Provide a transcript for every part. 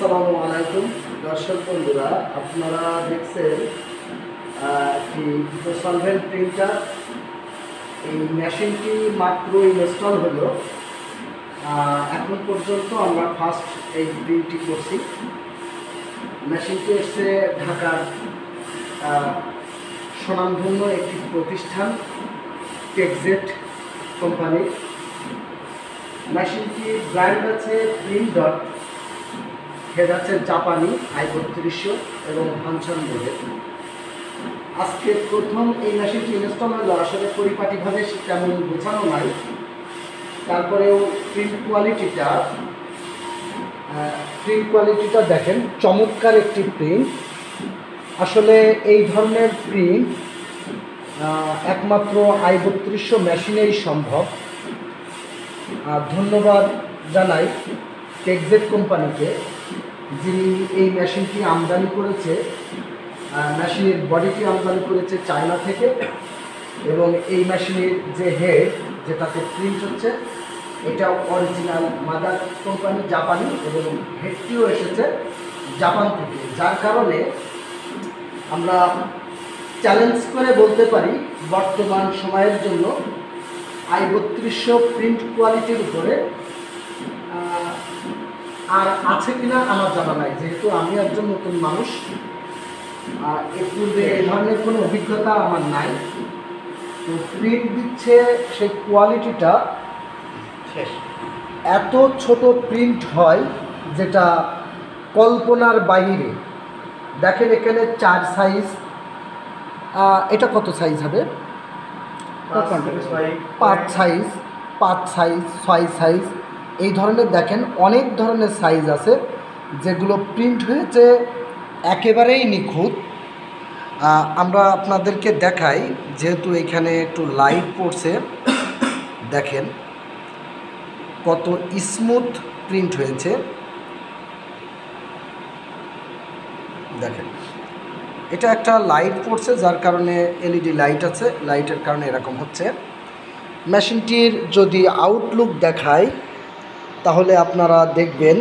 আসসালামু আলাইকুম দর্শক বন্ধুরা, আপনারা দেখছেন একটি সলভেন্ট প্রিন্টার। এই মেশিনটি মাত্র ইনস্টল হলো। এখন পর্যন্ত আমরা ফার্স্ট এই প্রিন্টটি করছি। মেশিনটি এসছে ঢাকার স্বনামধন্য একটি প্রতিষ্ঠান টেকজেট কোম্পানি। মেশিনটির ব্র্যান্ড আছে প্রিন্ট ডট, হেড আছে জাপানি i3200 এবং ফাংশন বোর্ডের। আজকে প্রথম এই মেশিনটি ইনস্টল হলো। আসলে পরিপাটিভাবে তেমন বোঝানো নাই, তারপরেও প্রিন্ট কোয়ালিটিটা দেখেন, চমৎকার একটি প্রিন্ট। আসলে এই ধরনের প্রিন্ট একমাত্র i3200 মেশিনেই সম্ভব। ধন্যবাদ জানাই টেকজেট কোম্পানিকে, যিনি এই মেশিনটি আমদানি করেছে। মেশিনের বডিটি আমদানি করেছে চায়না থেকে, এবং এই মেশিনের যে হেড যেটাতে প্রিন্ট হচ্ছে এটা অরিজিনাল মাদার কোম্পানি জাপানি, এবং হেডটিও এসেছে জাপান থেকে। যার কারণে আমরা চ্যালেঞ্জ করে বলতে পারি বর্তমান সময়ের জন্য i3200 প্রিন্ট কোয়ালিটির উপরে আর আছে কিনা আমার জানা নাই, যেহেতু আমি একজন নতুন মানুষ। এর পূর্বে এই ধরনের কোনো অভিজ্ঞতা আমার নাই। তো প্রিন্ট দিচ্ছে সেই কোয়ালিটিটা এত ছোট প্রিন্ট হয় যেটা কল্পনার বাইরে। দেখেন এখানে 4 সাইজ, এটা কত সাইজ হবে? 5 সাইজ, 6 সাইজ, এই ধরনের দেখেন অনেক ধরনের সাইজ আছে, যেগুলো প্রিন্ট হয়েছে একেবারেই নিখুঁত। আমরা আপনাদেরকে দেখাই, যেহেতু এখানে একটু লাইট পড়ছে, দেখেন কত স্মুথ প্রিন্ট হয়েছে। দেখেন এটা একটা লাইট পড়ছে, যার কারণে এলইডি লাইট আছে, লাইটের কারণে এরকম হচ্ছে। মেশিনটির যদি আউটলুক দেখায় তাহলে আপনারা দেখবেন,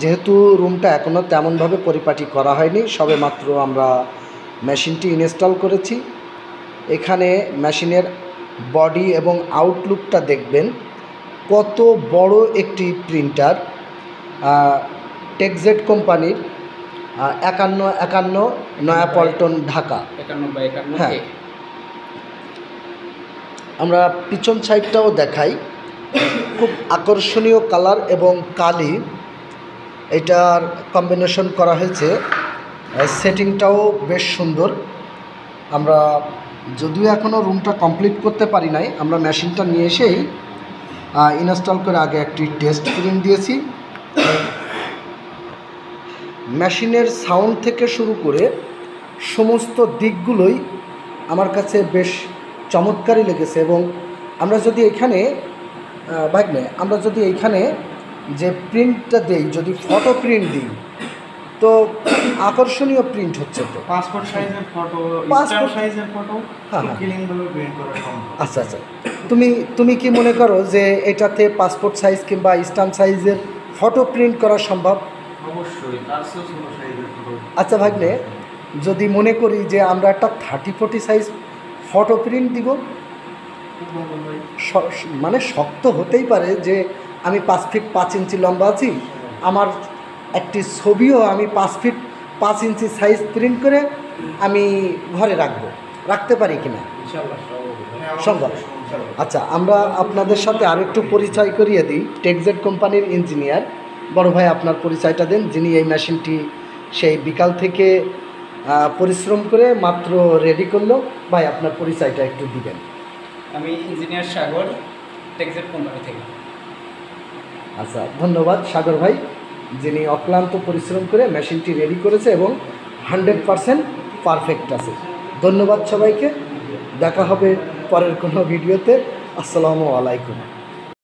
যেহেতু রুমটা এখনও তেমনভাবে পরিপাটি করা হয়নি, সবে মাত্র আমরা মেশিনটি ইনস্টল করেছি। এখানে মেশিনের বডি এবং আউটলুকটা দেখবেন, কত বড় একটি প্রিন্টার। টেকজেট কোম্পানির 5151 নয়াপল্টন ঢাকা। হ্যাঁ, আমরা পিছন সাইডটাও দেখাই, খুব আকর্ষণীয় কালার এবং কালি এটার কম্বিনেশন করা হয়েছে। সেটিংটাও বেশ সুন্দর। আমরা যদিও এখনও রুমটা কমপ্লিট করতে পারি নাই, আমরা মেশিনটা নিয়ে এসেই ইনস্টল করে আগে একটি টেস্ট প্রিন্ট দিয়েছি। মেশিনের সাউন্ড থেকে শুরু করে সমস্ত দিকগুলোই আমার কাছে বেশ চমৎকারই লেগেছে। এবং আমরা যদি এখানে যে প্রিন্টটা দিই, যদি ফটো প্রিন্ট দিই, তো আকর্ষণীয় প্রিন্ট হচ্ছে। তো পাসপোর্ট সাইজের ফটো, পাসপোর্ট সাইজের ফটো, হ্যাঁ, ক্লিনভাবে প্রিন্ট করা সম্ভব। আচ্ছা, তুমি কি মনে করো যে এটাতে পাসপোর্ট সাইজ কিংবা স্ট্যাম্প সাইজের ফটো প্রিন্ট করা সম্ভব? অবশ্যই, তার চেয়েও ছোট সাইজের ফটো। আচ্ছা ভাগ্নে, যদি মনে করি যে আমরা একটা 30-40 সাইজ ফটো প্রিন্ট দিব, মানে শক্ত হতেই পারে যে আমি 5 ফিট 5 ইঞ্চি লম্বা আছি, আমার একটি ছবিও আমি 5 ফিট 5 ইঞ্চি সাইজ প্রিন্ট করে আমি ঘরে রাখতে পারি কিনা? সম্ভব। আচ্ছা, আমরা আপনাদের সাথে আরেকটু পরিচয় করিয়ে দিই। টেকজেট কোম্পানির ইঞ্জিনিয়ার বড় ভাই, আপনার পরিচয়টা দেন, যিনি এই মেশিনটি সেই বিকাল থেকে পরিশ্রম করে মাত্র রেডি করলো। ভাই, আপনার পরিচয়টা একটু দিবেন। আমি ইঞ্জিনিয়ার সাগর, টেকজেট কোম্পানি থেকে। আচ্ছা, ধন্যবাদ সাগর ভাই, যিনি অক্লান্ত পরিশ্রম করে মেশিনটি রেডি করেছে এবং 100% পারফেক্ট আছে। ধন্যবাদ সবাইকে, দেখা হবে পরের কোনো ভিডিওতে। আসসালামু আলাইকুম।